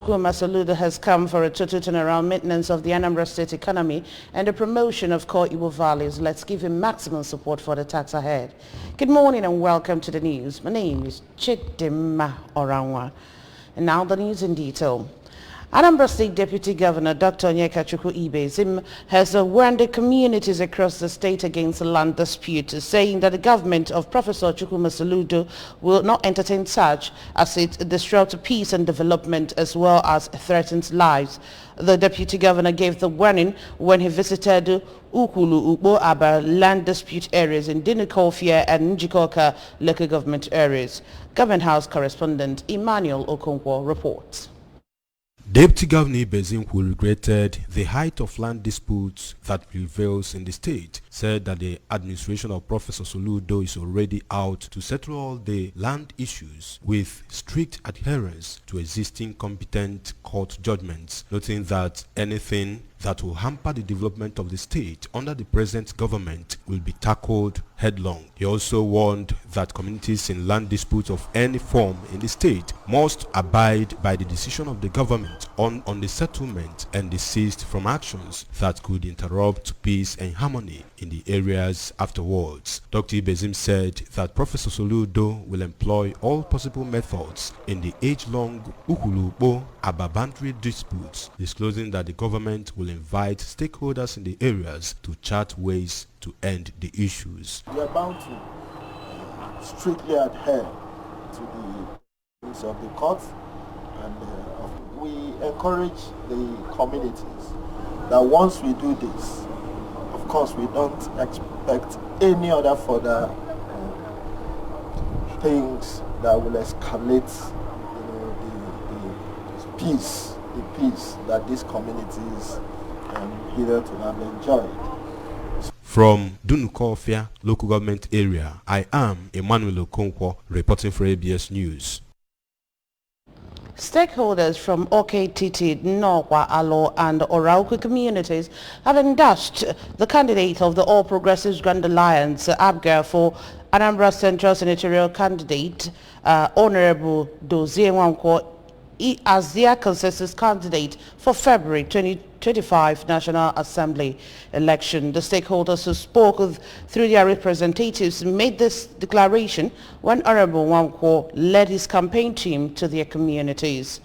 Chukwuma Soludo has come for a total turnaround maintenance of the Anambra State economy and the promotion of core Igbo values. Let's give him maximum support for the task ahead. Good morning and welcome to the news. My name is Chidimma Oranwa. And now the news in detail. Anambra State Deputy Governor Dr. Onyeka Ibezim has warned the communities across the state against land disputes, saying that the government of Professor Chukwuma Soludo will not entertain such as it disrupts peace and development as well as threatens lives. The Deputy Governor gave the warning when he visited Ukulu Ubo Aba land dispute areas in Dinukofia and Njikoka local government areas. Government House correspondent Emmanuel Okonkwo reports. Deputy Governor Ibezim, who regretted the height of land disputes that prevails in the state, said that the administration of Professor Soludo is already out to settle all the land issues with strict adherence to existing competent court judgments, noting that anything that will hamper the development of the state under the present government will be tackled headlong. He also warned that communities in land disputes of any form in the state must abide by the decision of the government on the settlement and desist from actions that could interrupt peace and harmony in the areas afterwards. Dr. Ibezim said that Professor Soludo will employ all possible methods in the age-long Ukulubo Ababantry disputes, disclosing that the government will invite stakeholders in the areas to chart ways to end the issues. We are bound to strictly adhere to the rules of the court, and we encourage the communities that once we do this, of course we don't expect any other further things that will escalate the peace that these communities hitherto have enjoyed. From Dunukofia local government area, I am Emmanuel Okonkwo reporting for ABS News. Stakeholders from OKTT, Nokwa, Alo and Orauku communities have endorsed the candidate of the All Progressives Grand Alliance, APGA, for Anambra Central Senatorial candidate, Honorable Dozie Nwankwo, as their consensus candidate for February 2025 National Assembly election. The stakeholders who spoke through their representatives made this declaration when Honorable Nwankwo led his campaign team to their communities.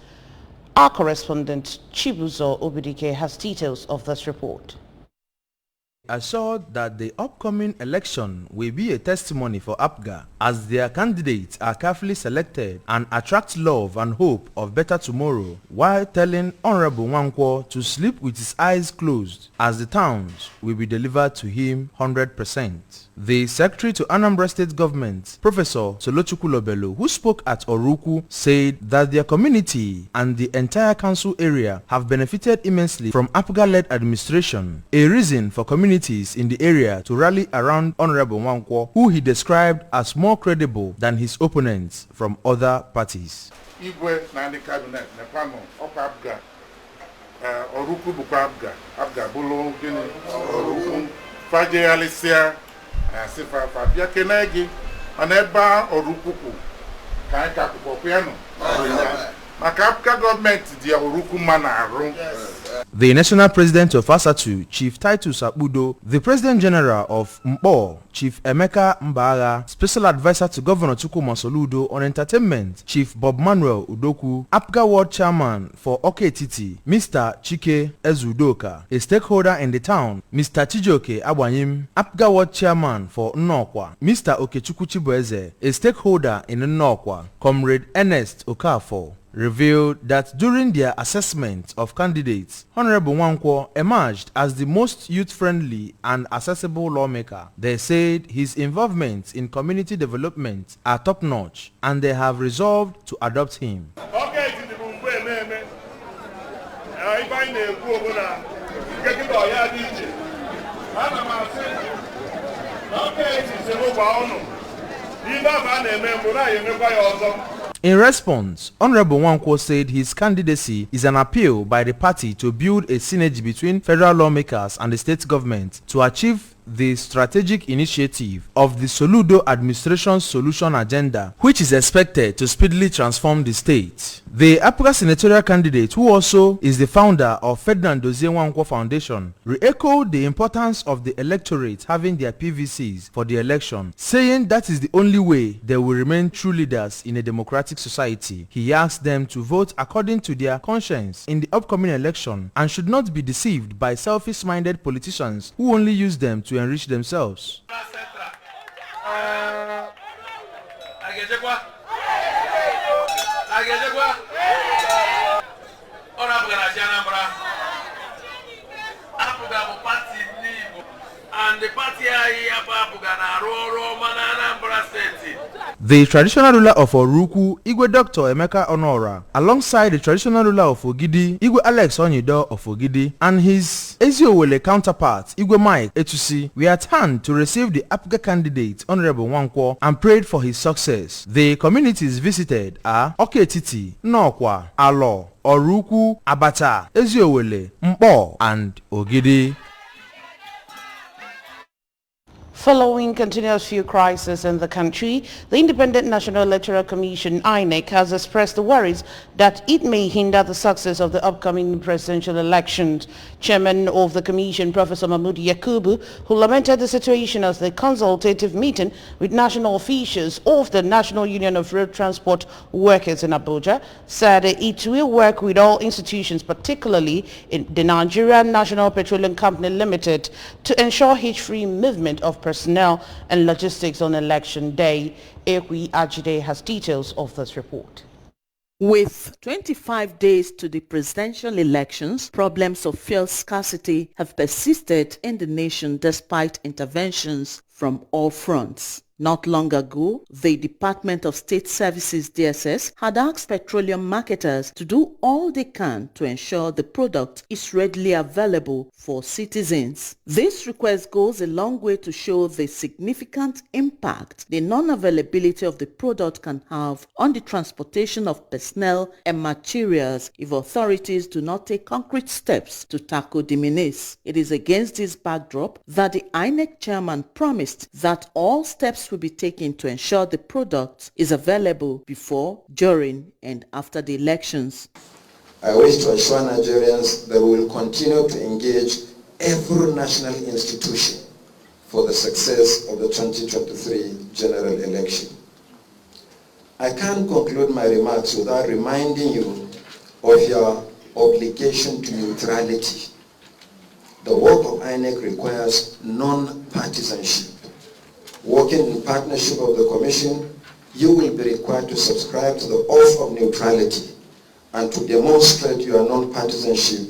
Our correspondent Chibuzo Obidike has details of this report. Assured that the upcoming election will be a testimony for APGA as their candidates are carefully selected and attract love and hope of better tomorrow, while telling Honorable Nwankwo to sleep with his eyes closed as the towns will be delivered to him 100%. The Secretary to Anambra State Government, Professor Solochukwu Lobelo, who spoke at Oruku, said that their community and the entire council area have benefited immensely from APGA-led administration, a reason for communities in the area to rally around Honorable Nwankwo, who he described as more credible than his opponents from other parties. Igwe na ndị cabinet Nepano ọkwa APGA Oruku bụkwa APGA bụlụ gịnị Oruku fajealisia sifa fabia kenegi aneba Oruku ka anyị ka akwụkwọ ya nọ maka APGA government dị Oruku mana arụ. The National President of ASATU, Chief Titus Akbudo, the President General of Mpo, Chief Emeka Mbaga, Special Advisor to Governor Chukwuma Soludo on Entertainment, Chief Bob Manuel Udoku, APGA World Chairman for OKTT, Mr. Chike Ezudoka, a stakeholder in the town, Mr. Chijoke Abwanyim, APGA World Chairman for Nnokwa, Mr. Okechukwu Chibueze, a stakeholder in Nnokwa, Comrade Ernest Okafor, revealed that during their assessment of candidates, Honorable Nwankwo emerged as the most youth-friendly and accessible lawmaker. They said his involvement in community development are top-notch and they have resolved to adopt him. In response, Honorable Nwankwo said his candidacy is an appeal by the party to build a synergy between federal lawmakers and the state government to achieve the strategic initiative of the Soludo administration's solution agenda, which is expected to speedily transform the state. The APGA senatorial candidate, who also is the founder of Ferdinand Dozie Nwankwo Foundation, re-echoed the importance of the electorate having their PVCs for the election, saying that is the only way they will remain true leaders in a democratic society. He asked them to vote according to their conscience in the upcoming election and should not be deceived by selfish-minded politicians who only use them to enrich themselves. The traditional ruler of Oruku, Igwe Dr. Emeka Onora, alongside the traditional ruler of Ogidi, Igwe Alex Onyido of Ogidi, and his Eziowele counterpart, Igwe Mike Etusi, were at hand to receive the APGA candidate, Honorable Nwankwo, and prayed for his success. The communities visited are Oketiti, Nokwa, Alo, Oruku, Abata, Eziowele, Mpo, and Ogidi. Following continuous fuel crisis in the country, the Independent National Electoral Commission, INEC, has expressed the worries that it may hinder the success of the upcoming presidential elections. Chairman of the Commission, Professor Mahmood Yakubu, who lamented the situation as the consultative meeting with national officials of the National Union of Road Transport Workers in Abuja, said it will work with all institutions, particularly in the Nigerian National Petroleum Company Limited, to ensure hitch-free movement of personnel and logistics on election day. Ekwi Ajide has details of this report. With 25 days to the presidential elections, problems of fuel scarcity have persisted in the nation despite interventions from all fronts. Not long ago, the Department of State Services (DSS) had asked petroleum marketers to do all they can to ensure the product is readily available for citizens. This request goes a long way to show the significant impact the non-availability of the product can have on the transportation of personnel and materials if authorities do not take concrete steps to tackle the menace. It is against this backdrop that the INEC chairman promised that all steps will be taken to ensure the product is available before, during, and after the elections. I wish to assure Nigerians that we will continue to engage every national institution for the success of the 2023 general election. I can't conclude my remarks without reminding you of your obligation to neutrality. The work of INEC requires non-partisanship. Working in partnership of the Commission, you will be required to subscribe to the oath of neutrality and to demonstrate your non-partisanship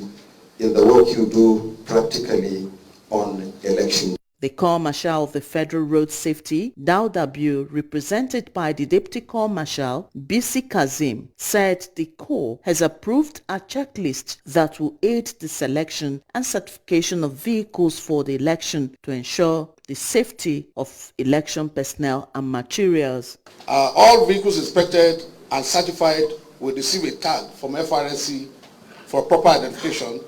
in the work you do practically on election. The Corps Marshal of the Federal Road Safety, Dauda Biu, represented by the Deputy Corps Marshal, Bisi Kazim, said the Corps has approved a checklist that will aid the selection and certification of vehicles for the election to ensure the safety of election personnel and materials. All vehicles inspected and certified will receive a tag from FRSC for proper identification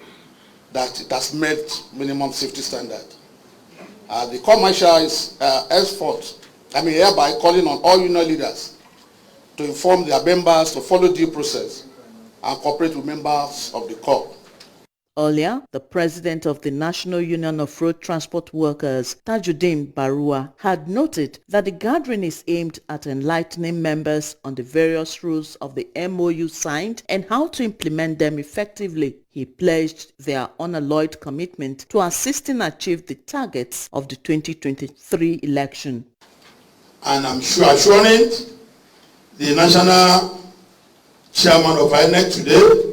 that it has met minimum safety standard. The Corps Marshal is hereby calling on all union leaders to inform their members to follow due process and cooperate with members of the Corps. Earlier, the president of the National Union of Road Transport Workers, Tajuddin Barua, had noted that the gathering is aimed at enlightening members on the various rules of the MOU signed and how to implement them effectively. He pledged their unalloyed commitment to assisting achieve the targets of the 2023 election. And I'm assuring the national chairman of INEC today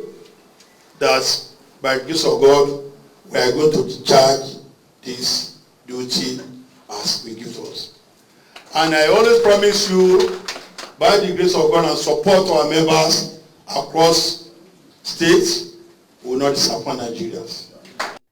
that by the grace of God, we are going to discharge this duty as we give to us. And I always promise you, by the grace of God and support our members across states, we will not disappoint Nigerians.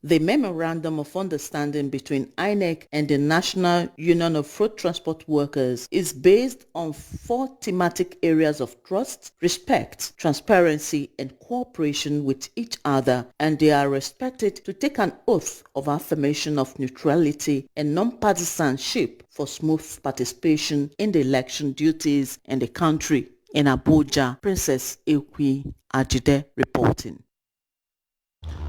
The Memorandum of Understanding between INEC and the National Union of Road Transport Workers is based on 4 thematic areas of trust, respect, transparency, and cooperation with each other, and they are expected to take an oath of affirmation of neutrality and non-partisanship for smooth participation in the election duties in the country. In Abuja, Princess Ekwi Ajide reporting.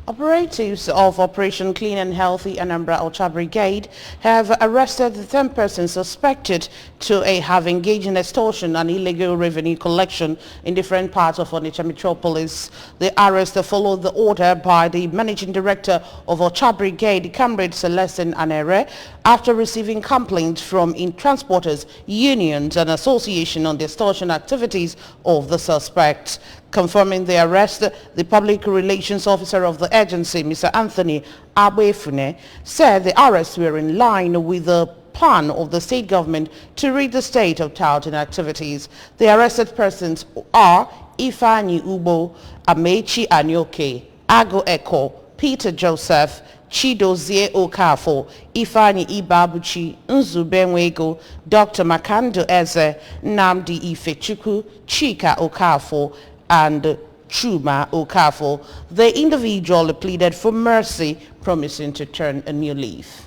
Operatives of Operation Clean and Healthy Anambra Ultra Brigade have arrested 10 persons suspected to have engaged in extortion and illegal revenue collection in different parts of Onitsha metropolis. The arrest followed the order by the Managing Director of Ultra Brigade, Comrade Celestine Anere, after receiving complaints from transporters, unions and association on the extortion activities of the suspects. Confirming the arrest, the Public Relations Officer of the agency, Mr. Anthony Abefune, said the arrests were in line with the plan of the state government to rid the state of touting activities. The arrested persons are Ifeanyi Ubo, Amechi Anyoke, Ago Eko, Peter Joseph, Chidozie Okafo, Ifeanyi Ibabuchi, Nzube Nwego, Dr. Makando Eze, Nnamdi Ifechukwu, Chika Okafo, and Chuma Okafo. The individual pleaded for mercy, promising to turn a new leaf.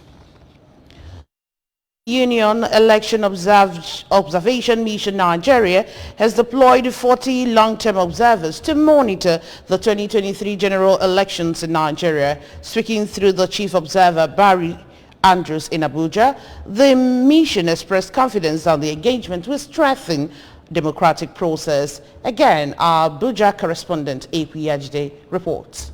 Union Election Observation Mission Nigeria has deployed 40 long-term observers to monitor the 2023 general elections in Nigeria. Speaking through the chief observer, Barry Andrews, in Abuja, the mission expressed confidence that the engagement will strengthen democratic process. Again, our Abuja correspondent Ekwi Ajide reports.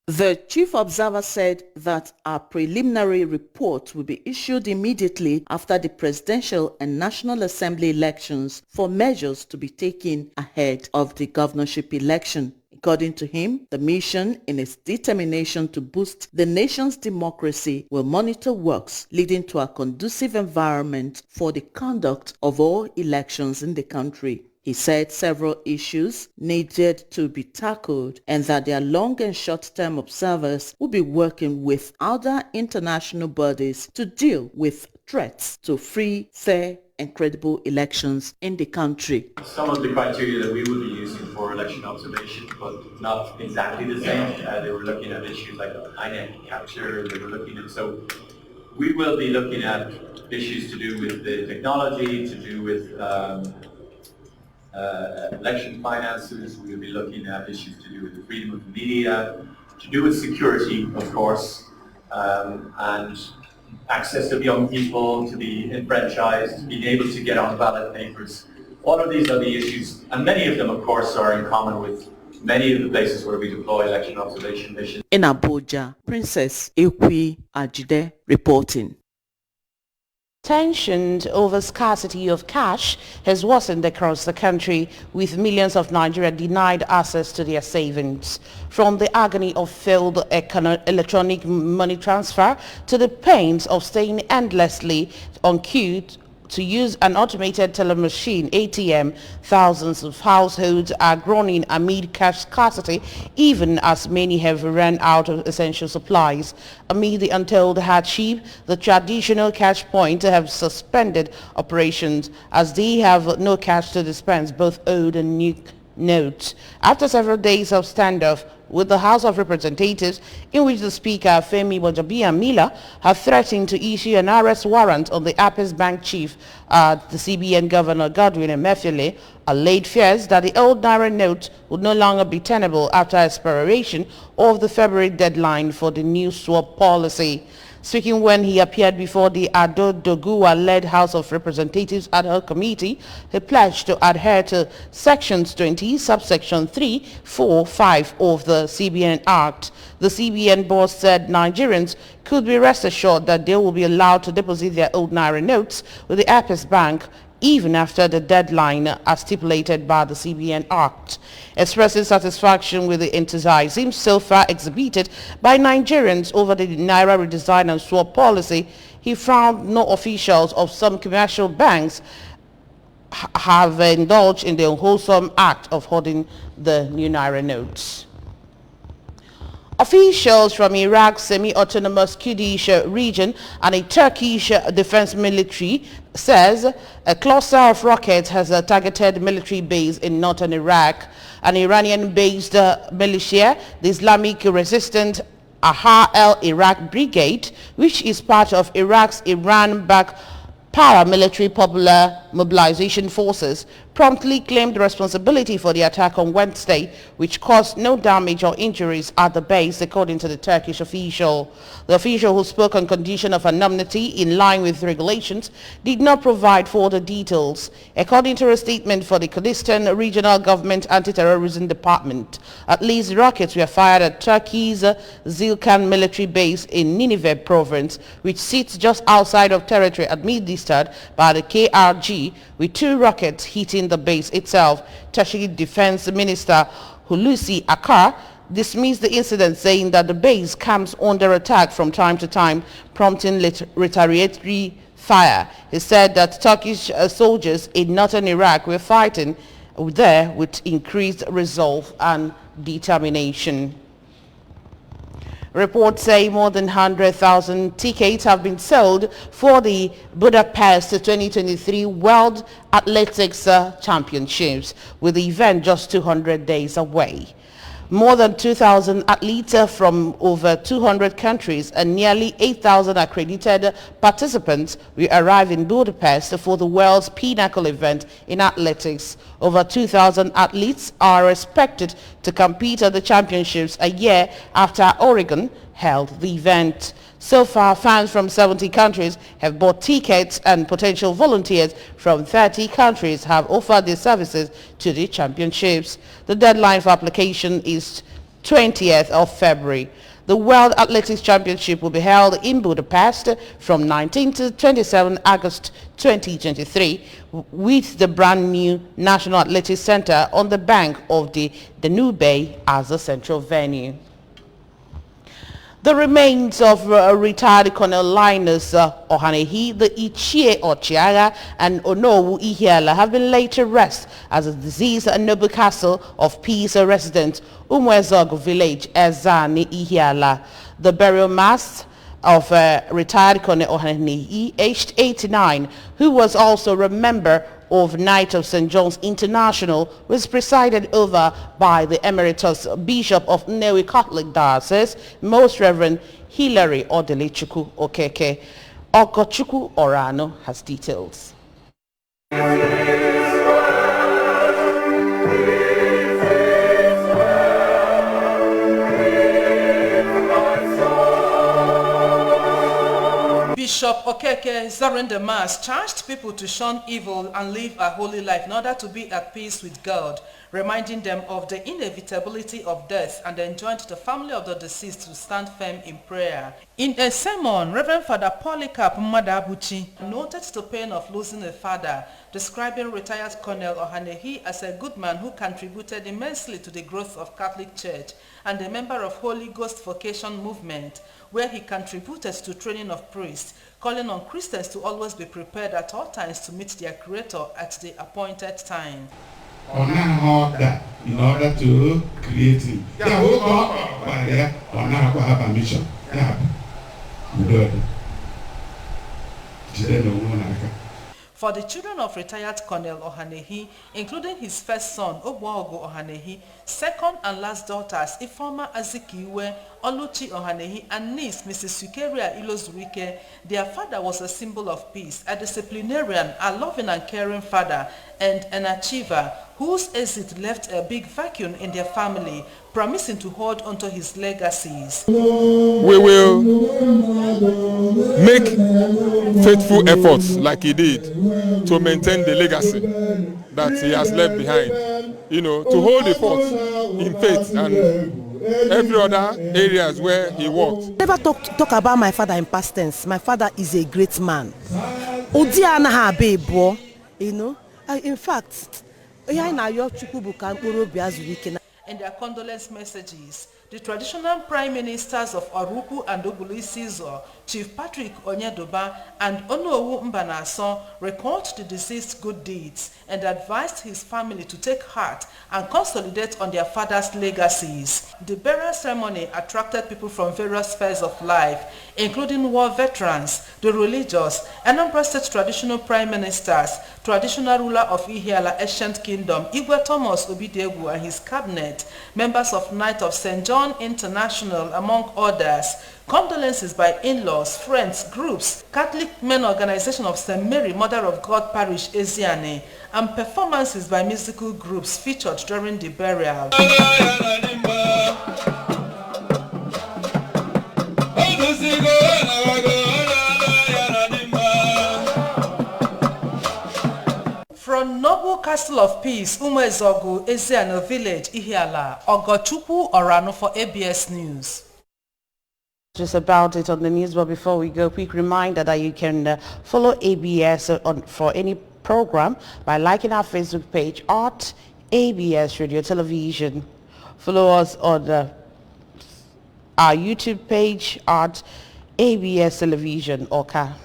The chief observer said that a preliminary report will be issued immediately after the presidential and National Assembly elections for measures to be taken ahead of the governorship election. According to him, the mission, in its determination to boost the nation's democracy, will monitor works leading to a conducive environment for the conduct of all elections in the country. He said several issues needed to be tackled and that their long and short-term observers will be working with other international bodies to deal with threats to free, fair, and credible elections in the country. Some of the criteria that we will be using for election observation, but not exactly the same. They were looking at issues like INEC capture, they were looking at, so we will be looking at issues to do with the technology, to do with election finances. We will be looking at issues to do with the freedom of the media, to do with security, of course, and access of young people to be enfranchised, being able to get on ballot papers. All of these are the issues, and many of them, of course, are in common with many of the places where we deploy election observation missions. In Abuja, Princess Ekwi Ajide reporting. Tension over scarcity of cash has worsened across the country, with millions of Nigerians denied access to their savings. From the agony of failed electronic money transfer to the pains of staying endlessly on queue to use an automated teller machine, ATM, thousands of households are groaning amid cash scarcity, even as many have run out of essential supplies. Amid the untold hardship, the traditional cash point have suspended operations as they have no cash to dispense both old and new notes. After several days of standoff with the House of Representatives, in which the Speaker, Femi Gbajabiamila, had threatened to issue an arrest warrant on the Access Bank chief, the CBN Governor Godwin Emefiele, allayed fears that the old Naira note would no longer be tenable after expiration of the February deadline for the new swap policy. Speaking when he appeared before the Ado Doguwa-led House of Representatives ad hoc committee, he pledged to adhere to Sections 20, subsection 3, 4, 5 of the CBN Act. The CBN boss said Nigerians could be rest assured that they will be allowed to deposit their old Naira notes with the Access Bank even after the deadline as stipulated by the CBN Act. Expressing satisfaction with the enthusiasm so far exhibited by Nigerians over the Naira redesign and swap policy, he found no officials of some commercial banks have indulged in the unwholesome act of holding the new Naira notes. Officials from Iraq's semi-autonomous Kurdish region and a Turkish defense military says a cluster of rockets has a targeted military base in northern Iraq. An Iranian-based militia, the Islamic Resistance Ahrar el-Iraq Brigade, which is part of Iraq's Iran-backed paramilitary Popular Mobilization Forces, promptly claimed responsibility for the attack on Wednesday, which caused no damage or injuries at the base, according to the Turkish official. The official, who spoke on condition of anonymity in line with regulations, did not provide further details. According to a statement for the Kurdistan Regional Government Anti-Terrorism Department, at least rockets were fired at Turkey's Zilkan military base in Nineveh province, which sits just outside of territory administered by the KRG, with 2 rockets hitting the base itself. Turkish Defense Minister Hulusi Akar dismissed the incident, saying that the base comes under attack from time to time, prompting retaliatory fire. He said that Turkish soldiers in northern Iraq were fighting there with increased resolve and determination. Reports say more than 100,000 tickets have been sold for the Budapest 2023 World Athletics Championships, with the event just 200 days away. More than 2,000 athletes from over 200 countries and nearly 8,000 accredited participants will arrive in Budapest for the world's pinnacle event in athletics. Over 2,000 athletes are expected to compete at the championships a year after Oregon held the event. So far, fans from 70 countries have bought tickets, and potential volunteers from 30 countries have offered their services to the championships. The deadline for application is 20th of February. The World Athletics Championship will be held in Budapest from 19 to 27 August 2023, with the brand new National Athletics Center on the bank of the Danube as the central venue. The remains of retired Colonel Linus Ohanehi, the Ichie Ochiaga, and Onowu Ihiala have been laid to rest as a deceased Noble Castle of Peace resident Umwezog village, Ezani Ihiala. The burial mass of retired Colonel Ohanehi, aged 89, who was also a member of Knight of St. John's International, was presided over by the Emeritus Bishop of Nnewi Catholic Diocese, Most Reverend Hilary Odelichukwu Okeke. Ogochukwu Orano has details. Bishop Okeke, during the Mass, charged people to shun evil and live a holy life in order to be at peace with God, reminding them of the inevitability of death, and enjoined the family of the deceased to stand firm in prayer. In a sermon, Reverend Father Polycarp Madabuchi noted the pain of losing a father, describing retired Colonel Ohanehi as a good man who contributed immensely to the growth of Catholic Church and a member of Holy Ghost Vocation Movement, where he contributed to training of priests, calling on Christians to always be prepared at all times to meet their Creator at the appointed time. In order to create him. Permission. For the children of retired Colonel Ohanehi, including his first son, Ogbuogo Ohanehi, second and last daughters, Ifeoma Azikiwe, Oluchi Ohanehi, and niece, Mrs. Sukeria Ilozurike, their father was a symbol of peace, a disciplinarian, a loving and caring father, and an achiever whose exit left a big vacuum in their family, promising to hold onto his legacies. We will make faithful efforts like he did to maintain the legacy that he has left behind, to hold the fort in faith and every other areas where he worked. Never talk about my father in past tense. My father is a great man. A In their condolence messages, the traditional prime ministers of Oruku and Ogulisizo, Chief Patrick Onyedoba and Onowu Mbanason, recalled the deceased's good deeds and advised his family to take heart and consolidate on their father's legacies. The burial ceremony attracted people from various spheres of life, including war veterans, the religious, Anambra State traditional prime ministers, traditional ruler of Ihiala Ancient Kingdom, Igwe Thomas Obidiegwu and his cabinet, members of Knight of St. John International, among others. Condolences by in-laws, friends, groups, Catholic Men Organization of St. Mary, Mother of God Parish, Eziane, and performances by musical groups featured during the burial. From Noble Castle of Peace, Umezogu, Eziano Village, Ihiala, Ogochukwu Orano for ABS News. Just about it on the news, but before we go, quick reminder that you can follow ABS for any program by liking our Facebook page at ABS Radio Television. Follow us on our YouTube page at ABS Television Oka.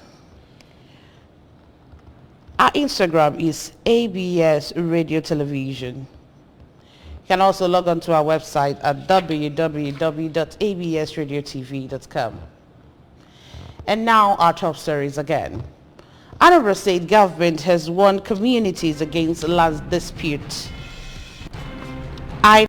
Our Instagram is ABS Radio Television. You can also log on to our website at www.absradiotv.com. And now our top stories again. Anambra State government has warned communities against land dispute.